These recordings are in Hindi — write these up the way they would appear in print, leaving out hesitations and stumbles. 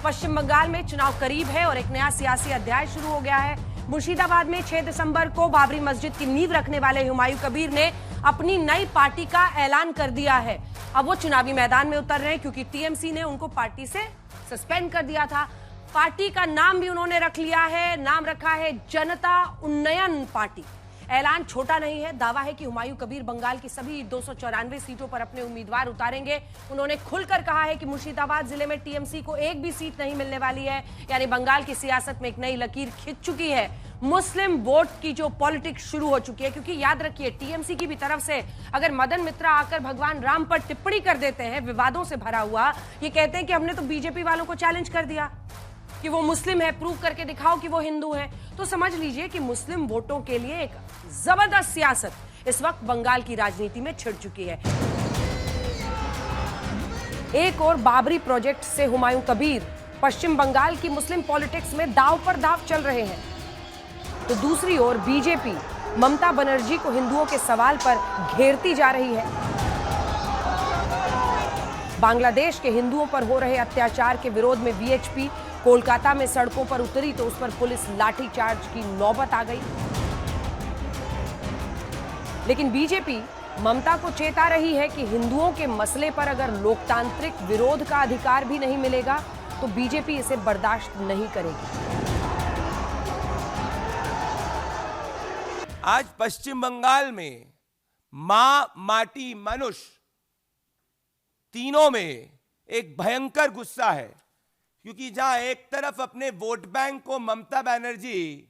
पश्चिम बंगाल में चुनाव करीब है और एक नया सियासी अध्याय शुरू हो गया है। मुर्शिदाबाद में 6 दिसंबर को बाबरी मस्जिद की नींव रखने वाले हुमायूं कबीर ने अपनी नई पार्टी का ऐलान कर दिया है। अब वो चुनावी मैदान में उतर रहे हैं क्योंकि टीएमसी ने उनको पार्टी से सस्पेंड कर दिया था। पार्टी का नाम भी उन्होंने रख लिया है, नाम रखा है जनता उन्नयन पार्टी। ऐलान छोटा नहीं है। दावा है कि हुमायूं कबीर बंगाल की सभी 294 सीटों पर अपने उम्मीदवार उतारेंगे। उन्होंने खुलकर कहा है कि मुर्शिदाबाद जिले में टीएमसी को एक भी सीट नहीं मिलने वाली है, यानी बंगाल की सियासत में एक नई लकीर खिंच चुकी है। मुस्लिम वोट की जो पॉलिटिक्स शुरू हो चुकी है, क्योंकि याद रखिए टीएमसी की भी तरफ से अगर मदन मित्रा आकर भगवान राम पर टिप्पणी कर देते हैं, विवादों से भरा हुआ, ये कहते हैं कि हमने तो बीजेपी वालों को चैलेंज कर दिया कि वो मुस्लिम है, प्रूव करके दिखाओ कि वो हिंदू है। तो समझ लीजिए कि मुस्लिम वोटों के लिए एक जबरदस्त सियासत इस वक्त बंगाल की राजनीति में छिड़ चुकी है। एक और बाबरी प्रोजेक्ट से हुमायूं कबीर पश्चिम बंगाल की मुस्लिम पॉलिटिक्स में दांव पर दांव चल रहे हैं, तो दूसरी ओर बीजेपी ममता बनर्जी को हिंदुओं के सवाल पर घेरती जा रही है। बांग्लादेश के हिंदुओं पर हो रहे अत्याचार के विरोध में वीएचपी कोलकाता में सड़कों पर उतरी तो उस पर पुलिस लाठीचार्ज की नौबत आ गई। लेकिन बीजेपी ममता को चेता रही है कि हिंदुओं के मसले पर अगर लोकतांत्रिक विरोध का अधिकार भी नहीं मिलेगा तो बीजेपी इसे बर्दाश्त नहीं करेगी। आज पश्चिम बंगाल में मां, माटी, मनुष्य तीनों में एक भयंकर गुस्सा है, क्योंकि जहां एक तरफ अपने वोट बैंक को ममता बनर्जी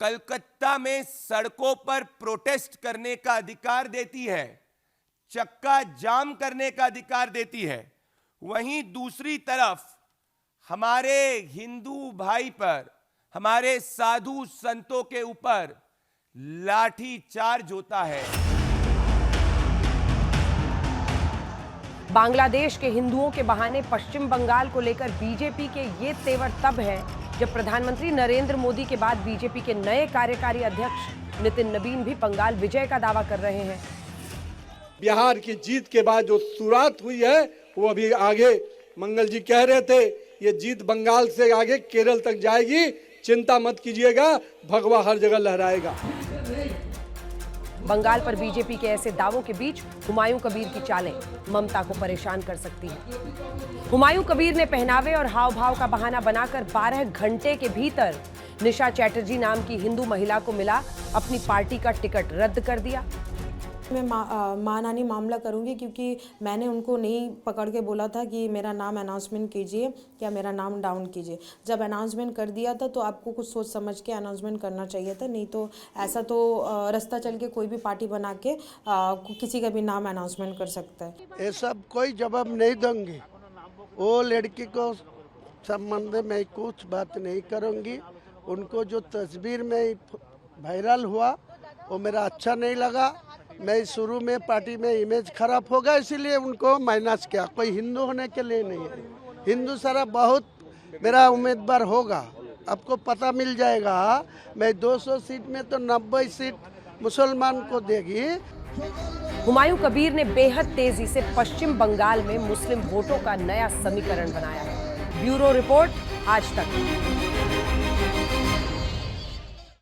कलकत्ता में सड़कों पर प्रोटेस्ट करने का अधिकार देती है, चक्का जाम करने का अधिकार देती है, वहीं दूसरी तरफ हमारे हिंदू भाई पर, हमारे साधु संतों के ऊपर लाठी चार्ज होता है। बांग्लादेश के हिंदुओं के बहाने पश्चिम बंगाल को लेकर बीजेपी के ये तेवर तब है जब प्रधानमंत्री नरेंद्र मोदी के बाद बीजेपी के नए कार्यकारी अध्यक्ष नितिन नबीन भी बंगाल विजय का दावा कर रहे हैं। बिहार की जीत के बाद जो शुरुआत हुई है वो अभी आगे, मंगल जी कह रहे थे ये जीत बंगाल से आगे केरल तक जाएगी, चिंता मत कीजिएगा, भगवा हर जगह लहराएगा। बंगाल पर बीजेपी के ऐसे दावों के बीच हुमायूं कबीर की चालें ममता को परेशान कर सकती हैं। हुमायूं कबीर ने पहनावे और हाव भाव का बहाना बनाकर 12 घंटे के भीतर निशा चैटर्जी नाम की हिंदू महिला को मिला अपनी पार्टी का टिकट रद्द कर दिया। मैं मानहानि मामला करूंगी क्योंकि मैंने उनको नहीं पकड़ के बोला था कि मेरा नाम अनाउंसमेंट कीजिए या मेरा नाम डाउन कीजिए। जब अनाउंसमेंट कर दिया था तो आपको कुछ सोच समझ के अनाउंसमेंट करना चाहिए था, नहीं तो ऐसा तो रास्ता चल के कोई भी पार्टी बना के किसी का भी नाम अनाउंसमेंट कर सकता है। ये सब कोई जवाब नहीं दूंगी। वो लड़की को संबंध में कुछ बात नहीं करूँगी। उनको जो तस्वीर में वायरल हुआ वो मेरा अच्छा नहीं लगा। मैं शुरू में पार्टी में इमेज खराब होगा इसीलिए उनको माइनस किया। कोई हिंदू होने के लिए नहीं है। हिंदू सारा बहुत मेरा उम्मीदवार होगा, आपको पता मिल जाएगा। मैं 200 सीट में तो 90 सीट मुसलमान को देगी। हुमायूं कबीर ने बेहद तेजी से पश्चिम बंगाल में मुस्लिम वोटों का नया समीकरण बनाया है। ब्यूरो रिपोर्ट, आज तक।